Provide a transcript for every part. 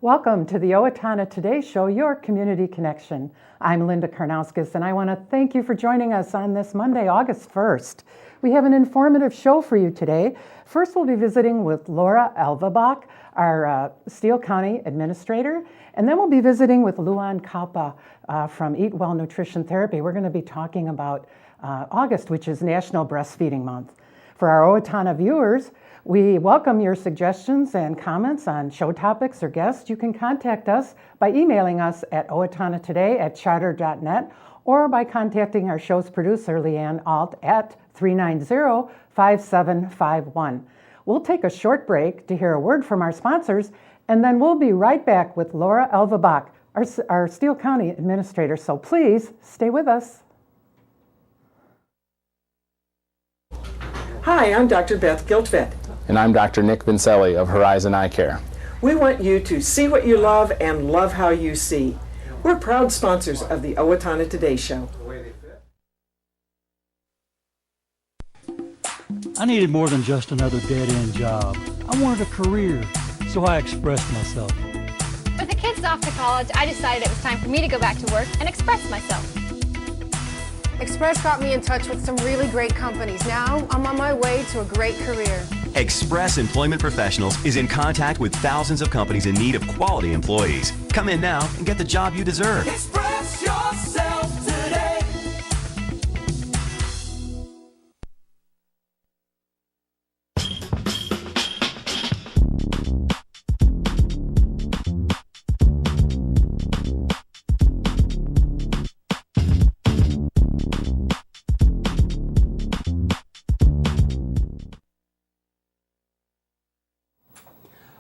Welcome to the Owatonna Today Show, your community connection. I'm Linda Karnauskas, and I want to thank you for joining us on this Monday, August 1st. We have an informative show for you today. First, we'll be visiting with Laura Elvebak, our Steele County Administrator, and then we'll be visiting with Louanne Kaupa from Eat Well Nutrition Therapy. We're going to be talking about August, which is National Breastfeeding Month. For our Owatonna viewers, we welcome your suggestions and comments on show topics or guests. You can contact us by emailing us at owatonatoday@charter.net or by contacting our show's producer, Leanne at 390-5751. We'll take a short break to hear a word from our sponsors, and then we'll be right back with Laura Elvebak, our Steele County Administrator. So please stay with us. Hi, I'm Dr. Beth Giltvet. And I'm Dr. Nick Vincelli of Horizon Eye Care. We want you to see what you love and love how you see. We're proud sponsors of the Owatonna Today Show. I needed more than just another dead-end job. I wanted a career, so I expressed myself. With the kids off to college, I decided it was time for me to go back to work and express myself. Express got me in touch with some really great companies. Now I'm on my way to a great career. Express Employment Professionals is in contact with thousands of companies in need of quality employees. Come in now and get the job you deserve. Express yourself today.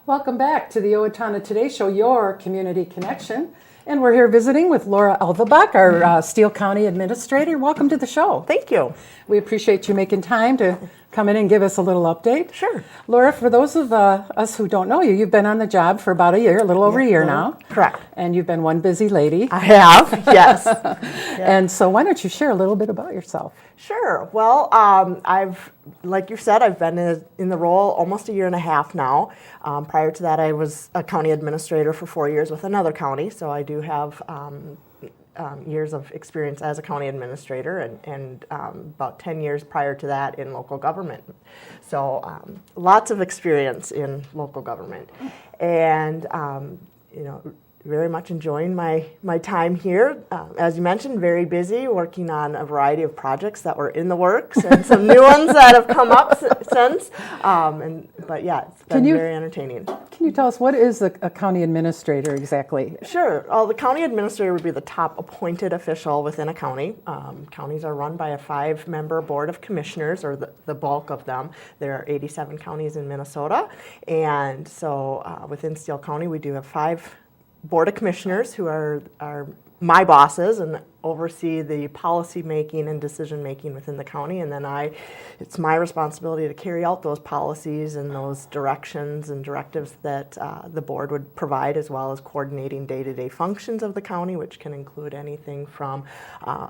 Welcome back to the Owatonna Today Show, your community connection. And we're here visiting with Laura Elvebak, our Steele County Administrator. Welcome to the show. Thank you. We appreciate you making time to come in and give us a little update. Sure. Laura, for those of us who don't know you, you've been on the job for about a year, a little over a year now. Correct. And you've been one busy lady. I have, yes. And so why don't you share a little bit about yourself? Sure. Well, like you said, I've been in the role almost a year and a half now. Prior to that, I was a county administrator for 4 years with another county, so I do have years of experience as a county administrator and about 10 years prior to that in local government. So lots of experience in local government. And, very much enjoying my time here. As you mentioned, very busy, working on a variety of projects that were in the works and some new ones that have come up since. But yeah, it's been very entertaining. Can you tell us, what is a county administrator exactly? Sure. Well, the county administrator would be the top appointed official within a county. Counties are run by a 5-member board of commissioners, or the bulk of them. There are 87 counties in Minnesota. And so within Steele County, we do have 5 board of commissioners who are my bosses and oversee the policy making and decision making within the county, and then it's my responsibility to carry out those policies and those directions and directives that the board would provide, as well as coordinating day-to-day functions of the county, which can include anything from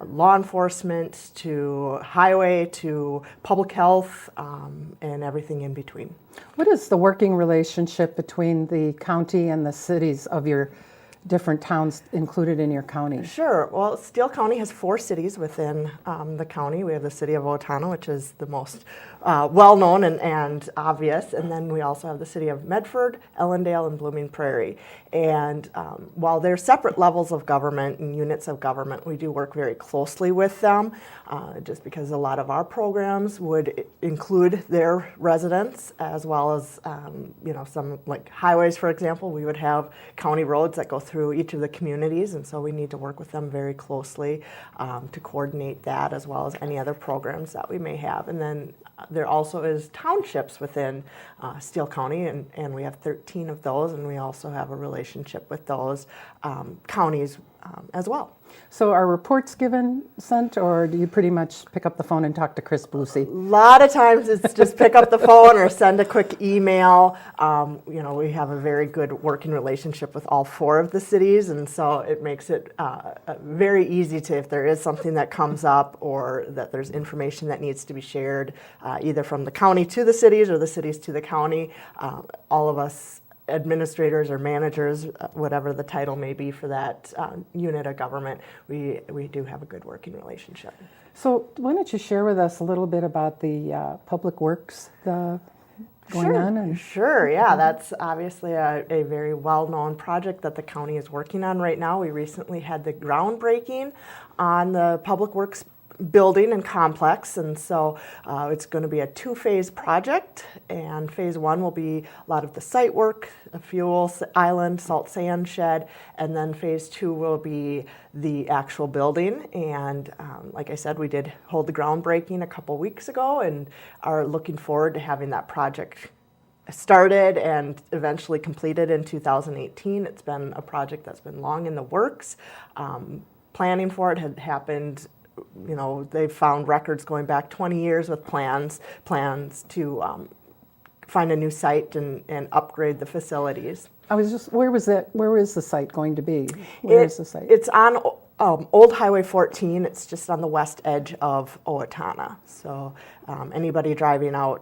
law enforcement to highway to public health and everything in between. What is the working relationship between the county and the cities of your different towns included in your county? Sure. Well, Steele County has 4 cities within the county. We have the city of Owatonna, which is the most well-known and obvious, and then we also have the city of Medford, Ellendale, and Blooming Prairie. And while they're separate levels of government and units of government, we do work very closely with them, just because a lot of our programs would include their residents, as well as some, like highways, for example. We would have county roads that go through each of the communities, and so we need to work with them very closely to coordinate that, as well as any other programs that we may have. And then there also is townships within Steele County, and we have 13 of those, and we also have a relationship with those counties as well. So are reports sent, or do you pretty much pick up the phone and talk to Chris Blucy? A lot of times it's just pick up the phone or send a quick email. We have a very good working relationship with all 4 of the cities, and so it makes it very easy to, if there is something that comes up or that there's information that needs to be shared, either from the county to the cities or the cities to the county, all of us administrators or managers, whatever the title may be for that unit of government, we do have a good working relationship. So why don't you share with us a little bit about the Public Works going on? Sure, yeah, that's obviously a very well-known project that the county is working on right now. We recently had the groundbreaking on the Public Works building and complex, and so it's going to be a two-phase project, and phase one will be a lot of the site work, a fuel island, salt sand shed, and then phase two will be the actual building. And like I said, we did hold the groundbreaking a couple weeks ago and are looking forward to having that project started and eventually completed in 2018. It's been a project that's been long in the works. Planning for it had happened. They've found records going back 20 years with plans to find a new site and upgrade the facilities. I was just, where is the site going to be? Where is the site? It's on Old Highway 14. It's just on the west edge of Owatonna. So anybody driving out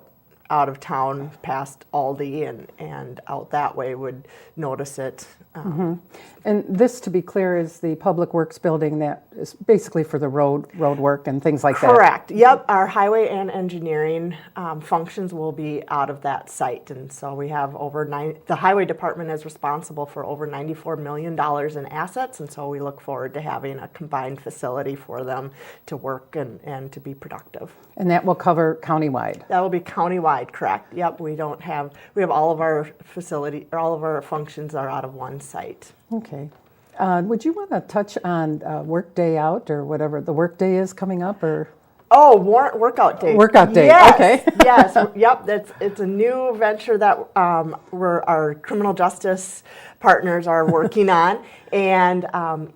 of town past Aldi and out that way would notice it. And this, to be clear, is the Public Works building that is basically for the road work and things like that. Correct. Yep. Our highway and engineering functions will be out of that site, and so we have the highway department is responsible for over $94 million in assets, and so we look forward to having a combined facility for them to work and to be productive. And that will cover countywide. That will be countywide, correct? Yep. We have all of our all of our functions are out of one site. Okay. Would you want to touch on Work Day Out or whatever the Work Day is coming up, or? Oh, Workout Day. Workout Day. Yes, Okay. Yes. Yep. It's a new venture that our criminal justice partners are working on, and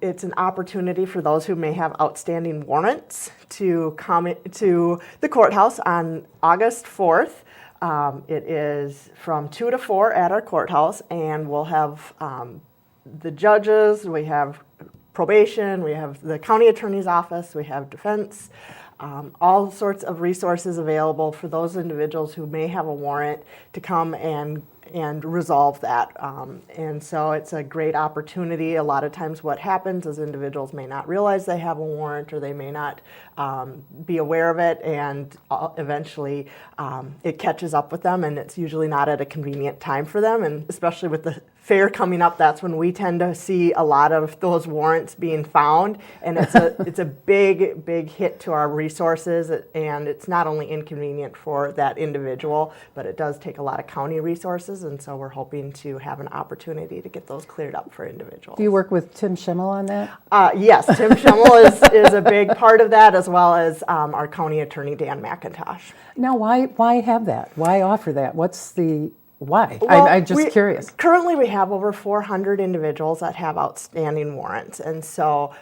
it's an opportunity for those who may have outstanding warrants to come to the courthouse on August 4th. It is from 2 to 4 at our courthouse, and we'll have the judges, we have probation, we have the county attorney's office, we have defense, all sorts of resources available for those individuals who may have a warrant to come and resolve that. And so it's a great opportunity. A lot of times what happens is individuals may not realize they have a warrant, or they may not be aware of it, and eventually it catches up with them, and it's usually not at a convenient time for them. And especially with the fair coming up, that's when we tend to see a lot of those warrants being found, and it's a big hit to our resources, and it's not only inconvenient for that individual, but it does take a lot of county resources, and so we're hoping to have an opportunity to get those cleared up for individuals. Do you work with Tim Schimmel on that? Yes, Tim Schimmel is a big part of that, as well as our county attorney, Dan McIntosh. Now, why have that? Why offer that? What's the why? Well, I'm just curious. Currently, we have over 400 individuals that have outstanding warrants, and so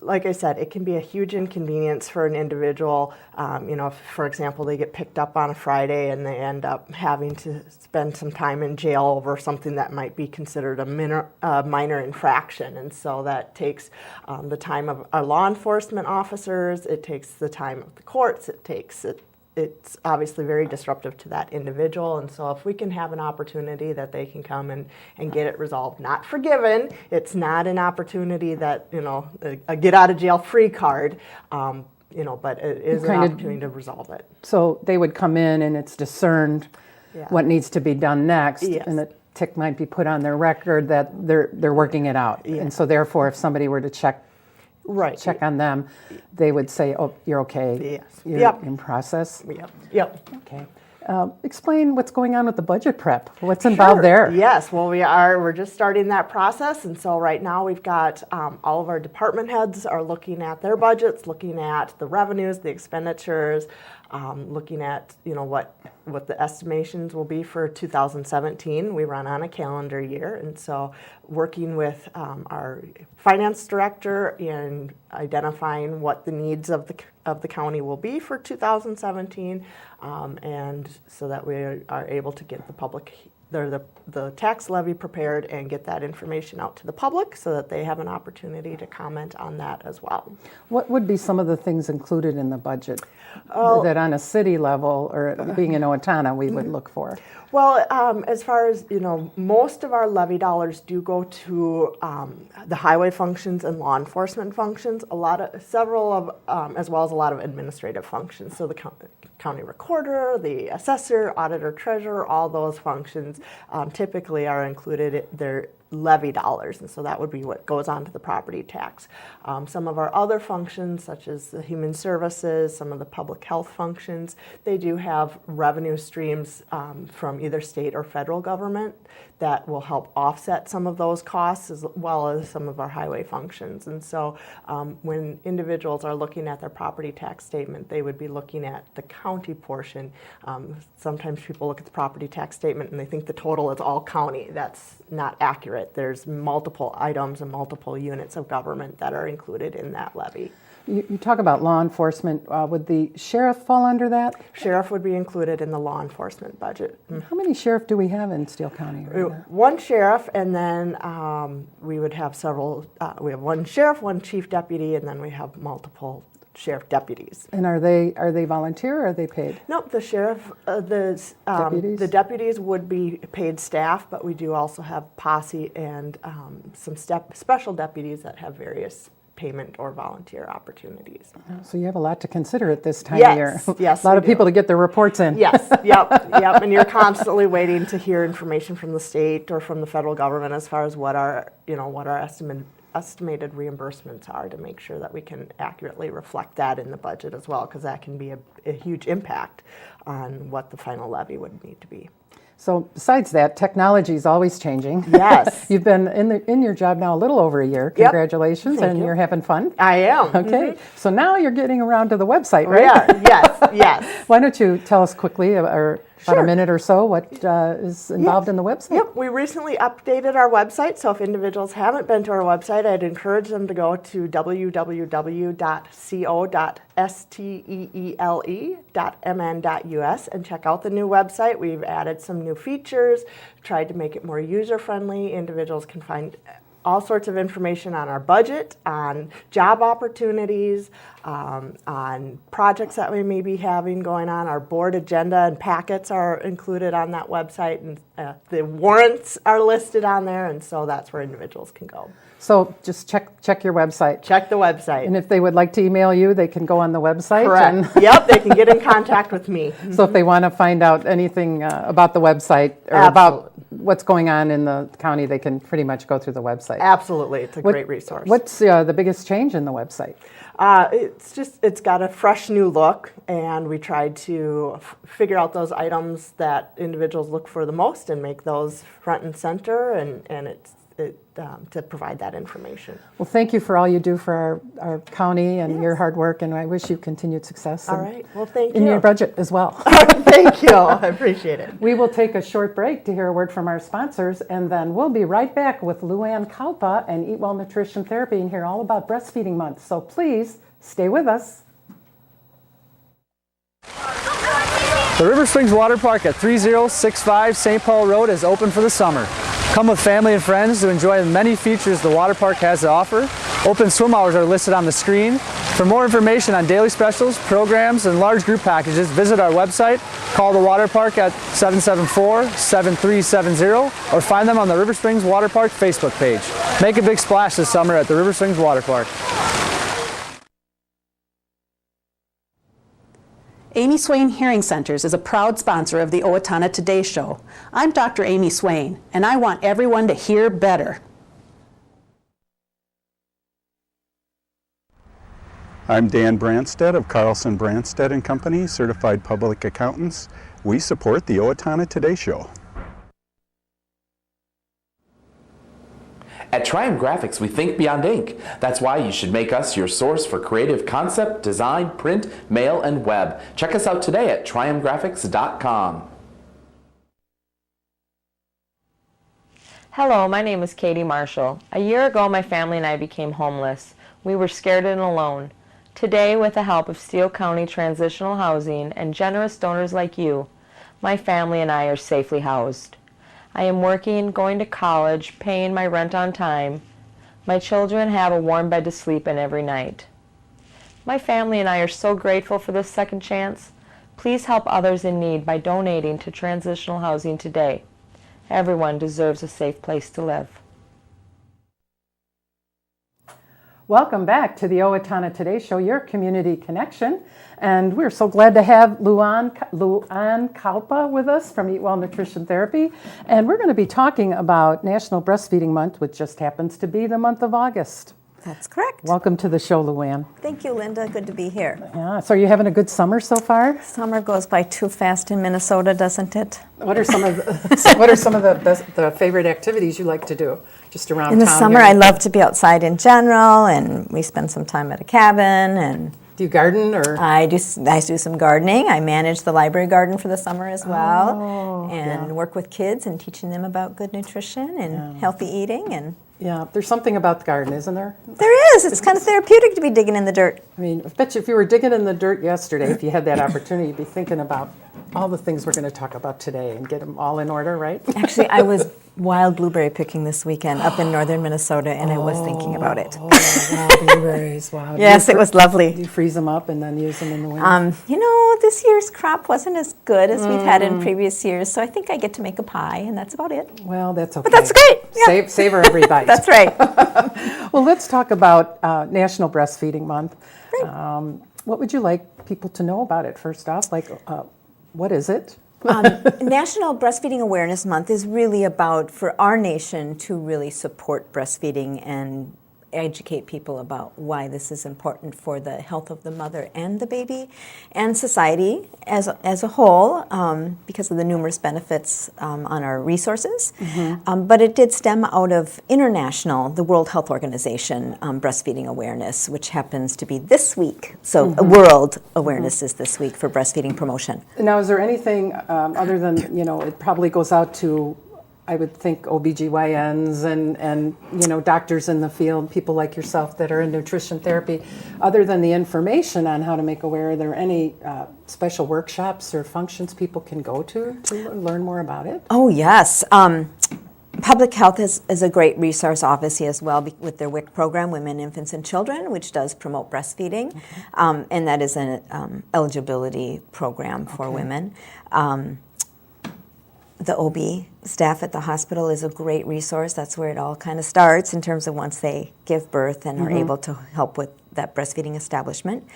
like I said, it can be a huge inconvenience for an individual. If, for example, they get picked up on a Friday and they end up having to spend some time in jail over something that might be considered a minor infraction, and so that takes the time of our law enforcement officers. It takes the time of the courts. It's obviously very disruptive to that individual, and so if we can have an opportunity that they can come and get it resolved, not forgiven, it's not an opportunity that, a get out of jail free card, but it is an opportunity to resolve it. So they would come in and it's discerned what needs to be done next, and the tick might be put on their record that they're working it out. And so therefore, if somebody were to check on them, they would say, "Oh, you're okay. Yes. You're in process." Yep. Okay. Explain what's going on with the budget prep. What's involved there? Yes. Well, we're just starting that process, and so right now we've got all of our department heads are looking at their budgets, looking at the revenues, the expenditures, looking at what the estimations will be for 2017. We run on a calendar year, and so working with our finance director in identifying what the needs of the county will be for 2017, and so that we are able to get the public the tax levy prepared and get that information out to the public so that they have an opportunity to comment on that as well. What would be some of the things included in the budget that on a city level, or being in Owatonna, we would look for? Well, as far as, most of our levy dollars do go to the highway functions and law enforcement functions, several of, as well as a lot of administrative functions. So the county recorder, the assessor, auditor, treasurer, all those functions typically are included, their levy dollars, and so that would be what goes on to the property tax. Some of our other functions, such as the human services, some of the public health functions, they do have revenue streams from either state or federal government that will help offset some of those costs, as well as some of our highway functions. And so when individuals are looking at their property tax statement, they would be looking at the county portion. Sometimes people look at the property tax statement and they think the total is all county. That's not accurate. There's multiple items and multiple units of government that are included in that levy. You talk about law enforcement. Would the sheriff fall under that? Sheriff would be included in the law enforcement budget. How many sheriff do we have in Steele County right now? One sheriff, and then we would have several. We have one sheriff, one chief deputy, and then we have multiple sheriff deputies. And are they volunteer or are they paid? Nope, the sheriff, Deputies? the deputies would be paid staff, but we do also have posse and some special deputies that have various payment or volunteer opportunities. So you have a lot to consider at this time of year. Yes, a lot of people to get their reports in. Yes, yep, and you're constantly waiting to hear information from the state or from the federal government as far as what our estimated reimbursements are, to make sure that we can accurately reflect that in the budget as well, because that can be a huge impact on what the final levy would need to be. So besides that, technology is always changing. Yes. You've been in your job now a little over a year. Yep. Congratulations, Thank and you. you're having fun. I am. Okay, so now you're getting around to the website, right? Yeah. Yes. Why don't you tell us quickly, or about Sure. a minute or so, what is involved in the website? Yep, we recently updated our website, so if individuals haven't been to our website, I'd encourage them to go to www.co.steele.mn.us and check out the new website. We've added some new features, tried to make it more user-friendly. Individuals can find all sorts of information on our budget, on job opportunities, on projects that we may be having going on. Our board agenda and packets are included on that website, and the warrants are listed on there, and so that's where individuals can go. So just check your website. Check the website. And if they would like to email you, they can go on the website. Correct. Yep, they can get in contact with me. So if they want to find out anything about the website or Absolutely. about what's going on in the county, they can pretty much go through the website. Absolutely, it's a great resource. What's the biggest change in the website? It's got a fresh new look, and we tried to figure out those items that individuals look for the most and make those front and center, and to provide that information. Well, thank you for all you do for our county and your hard work, and I wish you continued success. All right, well, thank you. In your budget as well. Thank you, I appreciate it. We will take a short break to hear a word from our sponsors, and then we'll be right back with Louanne Kaupa and Eat Well Nutrition Therapy and hear all about Breastfeeding Month. So please stay with us. The River Springs Water Park at 3065 St. Paul Road is open for the summer. Come with family and friends to enjoy the many features the water park has to offer. Open swim hours are listed on the screen. For more information on daily specials, programs, and large group packages, visit our website, call the water park at 774-7370, or find them on the River Springs Water Park Facebook page. Make a big splash this summer at the River Springs Water Park. Amy Swain Hearing Centers is a proud sponsor of the Owatonna Today Show. I'm Dr. Amy Swain, and I want everyone to hear better. I'm Dan Branstead of Carlson Branstead & Company, Certified Public Accountants. We support the Owatonna Today Show. At Triumph Graphics, we think beyond ink. That's why you should make us your source for creative concept, design, print, mail, and web. Check us out today at triumphgraphics.com. Hello, my name is Katie Marshall. A year ago, my family and I became homeless. We were scared and alone. Today, with the help of Steele County Transitional Housing and generous donors like you, my family and I are safely housed. I am working, going to college, paying my rent on time. My children have a warm bed to sleep in every night. My family and I are so grateful for this second chance. Please help others in need by donating to transitional housing today. Everyone deserves a safe place to live. Welcome back to the Owatonna Today Show, your community connection. And we're so glad to have Louanne Kaupa with us from Eat Well Nutrition Therapy. And we're going to be talking about National Breastfeeding Month, which just happens to be the month of August. That's correct. Welcome to the show, Louanne. Thank you, Linda. Good to be here. Yeah. So are you having a good summer so far? Summer goes by too fast in Minnesota, doesn't it? What are some of the favorite activities you like to do just around town? In the summer, here? I love to be outside in general, and we spend some time at a cabin. And do you garden or? I do some gardening. I manage the library garden for the summer as well, and work with kids and teaching them about good nutrition and healthy eating and. Yeah, there's something about the garden, isn't there? There is. It's kind of therapeutic to be digging in the dirt. I mean, I bet you if you were digging in the dirt yesterday, if you had that opportunity, you'd be thinking about all the things we're going to talk about today and get them all in order, right? Actually, I was wild blueberry picking this weekend up in northern Minnesota, and I was thinking about it. Wild blueberries, wow. Yes, it was lovely. You freeze them up and then use them in the winter? This year's crop wasn't as good as we've had in previous years, so I think I get to make a pie, and that's about it. Well, that's okay. But that's great. Yeah. Savor every bite. That's right. Well, let's talk about National Breastfeeding Month. What would you like people to know about it, first off? What is it? National Breastfeeding Awareness Month is really about, for our nation, to really support breastfeeding and educate people about why this is important for the health of the mother and the baby and society as a whole, because of the numerous benefits on our resources. But it did stem out of the World Health Organization breastfeeding awareness, which happens to be this week. So World Awareness is this week for breastfeeding promotion. Now, is there anything other than, it probably goes out to, I would think, OBGYNs and doctors in the field, people like yourself that are in nutrition therapy. Other than the information on how to make aware, are there any special workshops or functions people can go to learn more about it? Oh, yes. Public Health is a great resource, obviously, as well, with their WIC program, Women, Infants, and Children, which does promote breastfeeding. And that is an eligibility program for women. The OB staff at the hospital is a great resource. That's where it all kind of starts in terms of once they give birth and are able to help with that breastfeeding establishment.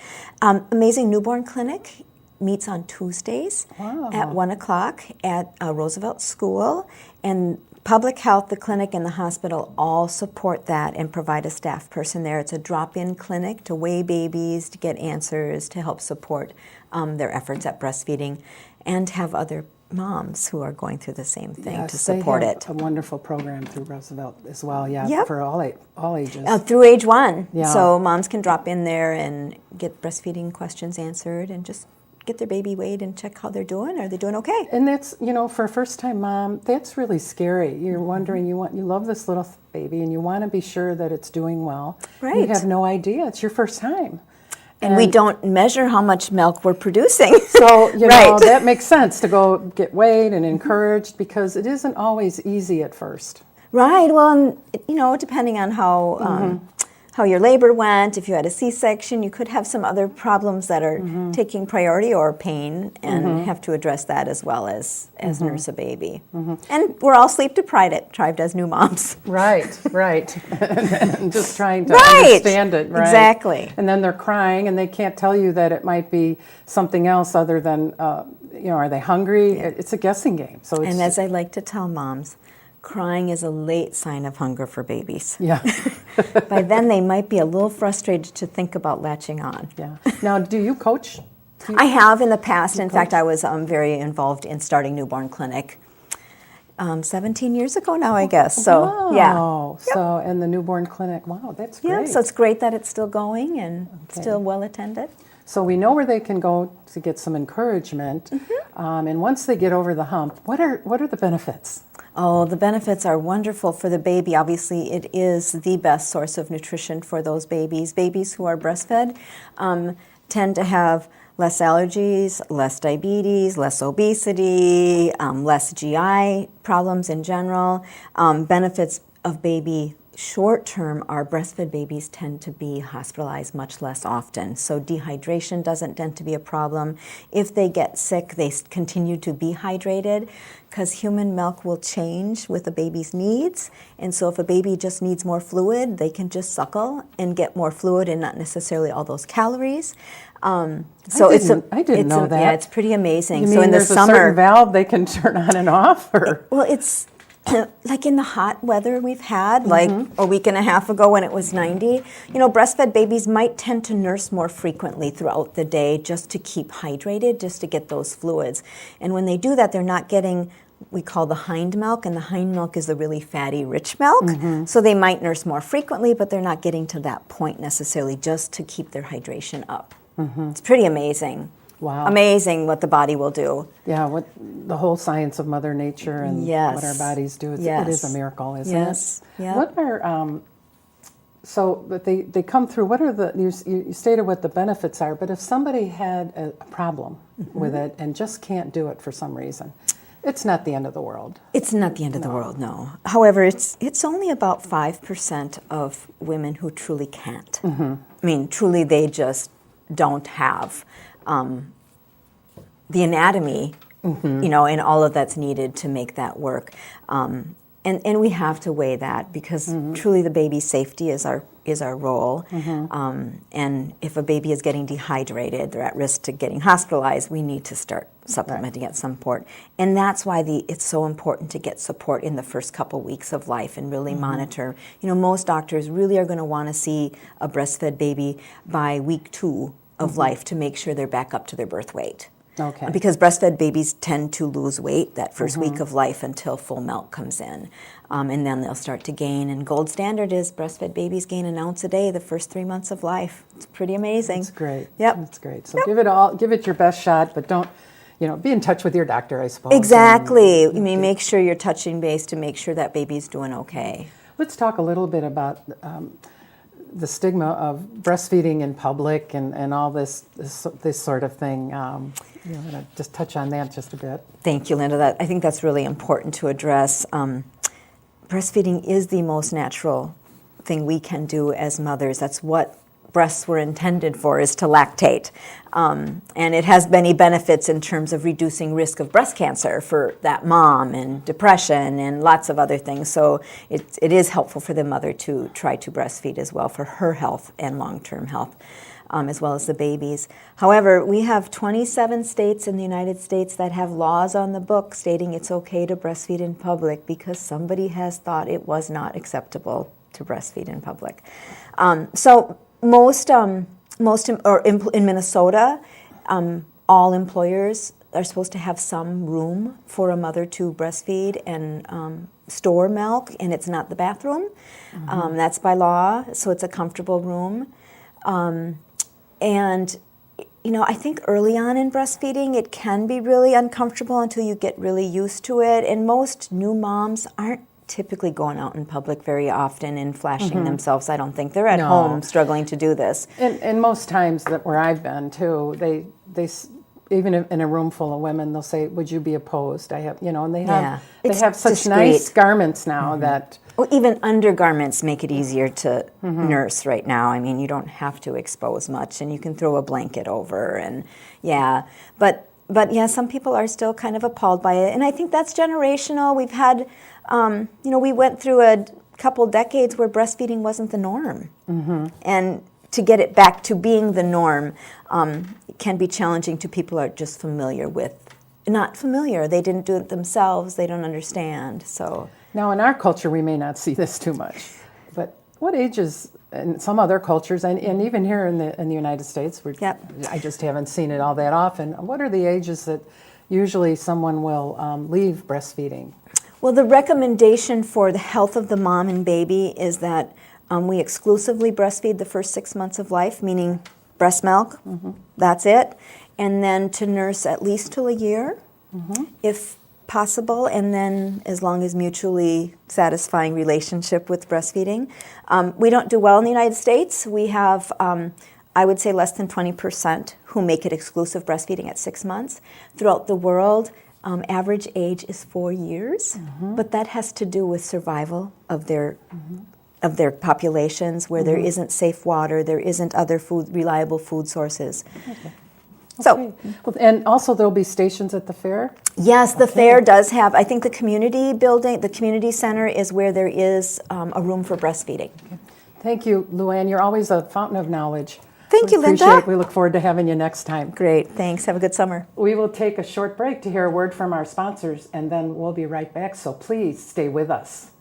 Amazing Newborn Clinic meets on Tuesdays at 1 o'clock at Roosevelt School. And Public Health, the clinic, and the hospital all support that and provide a staff person there. It's a drop-in clinic to weigh babies, to get answers, to help support their efforts at breastfeeding, and have other moms who are going through the same thing to support it. A wonderful program through Roosevelt as well, for all ages. Through age 1. Yeah. So moms can drop in there and get breastfeeding questions answered and just get their baby weighed and check how they're doing. Are they doing okay? And that's, for a first-time mom, that's really scary. You're wondering, you love this little baby and you want to be sure that it's doing well. Right. You have no idea. It's your first time. And we don't measure how much milk we're producing. So, that makes sense to go get weighed and encouraged, because it isn't always easy at first. Right. Well, and, depending on how your labor went, if you had a C-section, you could have some other problems that are taking priority, or pain, and have to address that as well as nurse a baby. And we're all sleep deprived as new moms. Right. And just trying to understand it, right? Exactly. And then they're crying and they can't tell you that it might be something else other than, are they hungry? Yeah. It's a guessing game. And as I like to tell moms, crying is a late sign of hunger for babies. Yeah. By then, they might be a little frustrated to think about latching on. Yeah. Now, do you coach? I have in the past. In fact, I was very involved in starting Newborn Clinic 17 years ago now, I guess. So, wow. So, and the Newborn Clinic, wow, that's great. Yeah, so it's great that it's still going and still well attended. So we know where they can go to get some encouragement. And once they get over the hump, what are the benefits? Oh, the benefits are wonderful for the baby. Obviously, it is the best source of nutrition for those babies. Babies who are breastfed tend to have less allergies, less diabetes, less obesity, less GI problems in general. Benefits of baby short-term are breastfed babies tend to be hospitalized much less often. So dehydration doesn't tend to be a problem. If they get sick, they continue to be hydrated because human milk will change with a baby's needs. And so if a baby just needs more fluid, they can just suckle and get more fluid and not necessarily all those calories. I didn't know that. Yeah, it's pretty amazing. You so mean in the there's summer, a certain valve they can turn on and off, or? Well, it's like in the hot weather we've had, like a week and a half ago when it was 90, breastfed babies might tend to nurse more frequently throughout the day just to keep hydrated, just to get those fluids. And when they do that, they're not getting, we call the hind milk, and the hind milk is the really fatty, rich milk. So they might nurse more frequently, but they're not getting to that point necessarily just to keep their hydration up. It's pretty amazing. Wow. Amazing what the body will do. Yeah, what the whole science of Mother Nature and what our bodies do. It is a miracle, isn't it? Yes. What are, but they come through, what are you stated what the benefits are, but if somebody had a problem with it and just can't do it for some reason, it's not the end of the world. It's not the end of the world, no. However, it's only about 5% of women who truly can't. I mean, truly they just don't have the anatomy, and all of that's needed to make that work. And we have to weigh that because truly the baby's safety is our role. And if a baby is getting dehydrated, they're at risk to getting hospitalized, we need to start supplementing at some point. And that's why it's so important to get support in the first couple weeks of life and really monitor. Most doctors really are going to want to see a breastfed baby by week 2 of life to make sure they're back up to their birth weight. Okay. Because breastfed babies tend to lose weight that first week of life until full milk comes in. And then they'll start to gain. And gold standard is breastfed babies gain an ounce a day the first 3 months of life. It's pretty amazing. That's great. Yep. That's great. So give it your best shot, but don't, be in touch with your doctor, I suppose. Exactly. Make sure you're touching base to make sure that baby's doing okay. Let's talk a little bit about the stigma of breastfeeding in public and all this sort of thing. Just touch on that just a bit. Thank you, Linda. I think that's really important to address. Breastfeeding is the most natural thing we can do as mothers. That's what breasts were intended for, is to lactate. And it has many benefits in terms of reducing risk of breast cancer for that mom and depression and lots of other things. So it is helpful for the mother to try to breastfeed as well for her health and long-term health, as well as the babies. However, we have 27 states in the United States that have laws on the book stating it's okay to breastfeed in public because somebody has thought it was not acceptable to breastfeed in public. So in Minnesota, all employers are supposed to have some room for a mother to breastfeed and store milk, and it's not the bathroom. That's by law, so it's a comfortable room. And I think early on in breastfeeding, it can be really uncomfortable until you get really used to it. And most new moms aren't typically going out in public very often and flashing themselves. I don't think they're at home struggling to do this. And most times where I've been too, they even in a room full of women, they'll say, "Would you be opposed?" And they have such discreet. Nice garments now that. Well, even undergarments make it easier to nurse right now. You don't have to expose much, and you can throw a blanket over, and But some people are still kind of appalled by it, and I think that's generational. We've had, we went through a couple decades where breastfeeding wasn't the norm, and to get it back to being the norm can be challenging to people who are just not familiar. They didn't do it themselves. They don't understand. So. Now, in our culture, we may not see this too much, but what ages, in some other cultures, and even here in the United States, I just haven't seen it all that often, what are the ages that usually someone will leave breastfeeding? Well, the recommendation for the health of the mom and baby is that we exclusively breastfeed the first 6 months of life, meaning breast milk, that's it, and then to nurse at least till a year, if possible, and then as long as mutually satisfying relationship with breastfeeding. We don't do well in the United States. We have I would say less than 20% who make it exclusive breastfeeding at 6 months. Throughout the world, average age is 4 years, but that has to do with survival of their populations where there isn't safe water, there isn't other reliable food sources. Okay. So, and also there'll be stations at the fair? Yes, the fair does have, I think the community building, the community center is where there is a room for breastfeeding. Okay. Thank you, Louanne. You're always a fountain of knowledge. Thank you, Linda. Appreciate it. We look forward to having you next time. Great. Thanks. Have a good summer. We will take a short break to hear a word from our sponsors, and then we'll be right back. So please stay with us.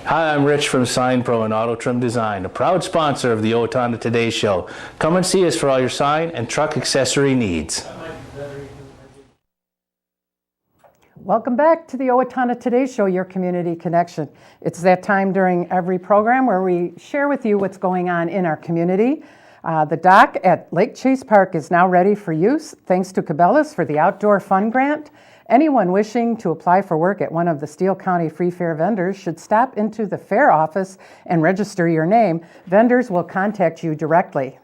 Hi, I'm Rich from Sign Pro and Auto Trim Design, a proud sponsor of the Owatonna Today Show. Come and see us for all your sign and truck accessory needs. Welcome back to the Owatonna Today Show, your community connection. It's that time during every program where we share with you what's going on in our community. The dock at Lake Chase Park is now ready for use, thanks to Cabela's for the Outdoor Fun Grant. Anyone wishing to apply for work at one of the Steele County Free Fair vendors should stop into the fair office and register your name. Vendors will contact you directly.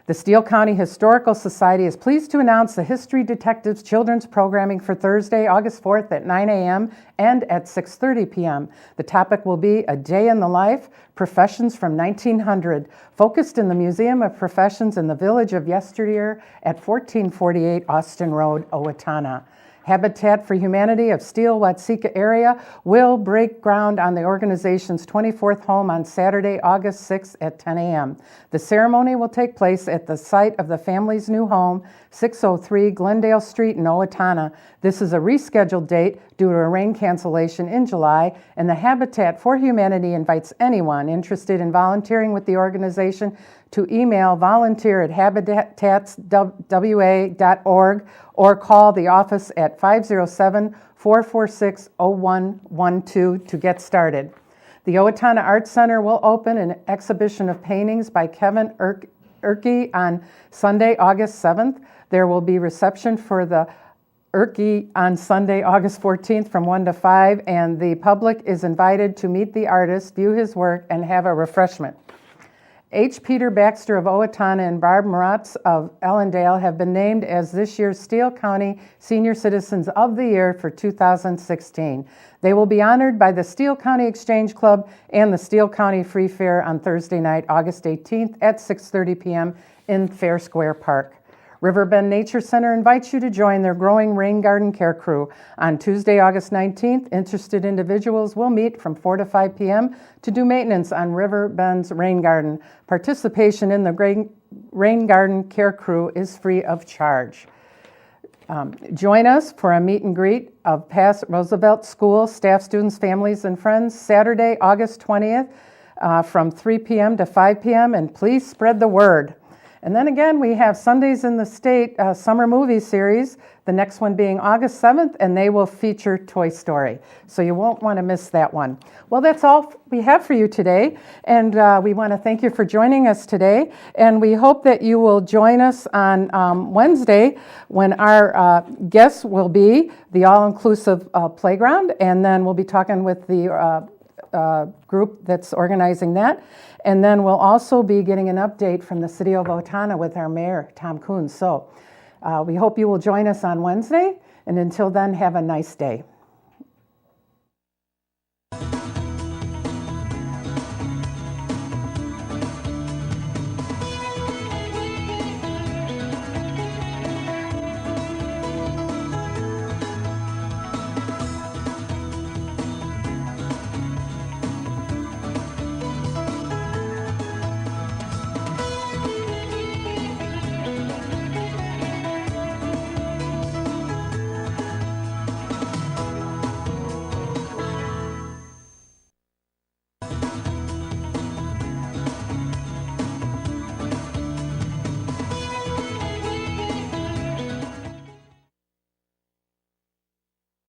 The Steele County Historical Society is pleased to announce the History Detectives Children's Programming for Thursday, August 4th at 9 a.m. and at 6:30 p.m. The topic will be A Day in the Life, Professions from 1900, focused in the Museum of Professions in the Village of Yesteryear at 1448 Austin Road, Owatonna. Habitat for Humanity of Steele-Watseka area will break ground on the organization's 24th home on Saturday, August 6th at 10 a.m. The ceremony will take place at the site of the family's new home, 603 Glendale Street in Owatonna. This is a rescheduled date due to a rain cancellation in July, and the Habitat for Humanity invites anyone interested in volunteering with the organization to email volunteer@habitatswa.org or call the office at 507-446-0112 to get started. The Owatonna Arts Center will open an exhibition of paintings by Kevin Erke on Sunday, August 7th. There will be reception for the Erke on Sunday, August 14th from 1 to 5, and the public is invited to meet the artist, view his work, and have a refreshment. H. Peter Baxter of Owatonna and Barb Moratz of Ellendale have been named as this year's Steele County Senior Citizens of the Year for 2016. They will be honored by the Steele County Exchange Club and the Steele County Free Fair on Thursday night, August 18th at 6:30 p.m. in Fair Square Park. Riverbend Nature Center invites you to join their growing rain garden care crew. On Tuesday, August 19th, interested individuals will meet from 4 to 5 p.m. to do maintenance on Riverbend's rain garden. Participation in the rain garden care crew is free of charge. Join us for a meet and greet of past Roosevelt School staff, students, families, and friends, Saturday, August 20th from 3 p.m. to 5 p.m., and please spread the word. And then again, we have Sundays in the State summer movie series, the next one being August 7th, and they will feature Toy Story. So you won't want to miss that one. Well, that's all we have for you today, and we want to thank you for joining us today, and we hope that you will join us on Wednesday when our guests will be the All-Inclusive Playground, and then we'll be talking with the group that's organizing that. And then we'll also be getting an update from the City of Owatonna with our Mayor, Tom Coons. So we hope you will join us on Wednesday, and until then, have a nice day.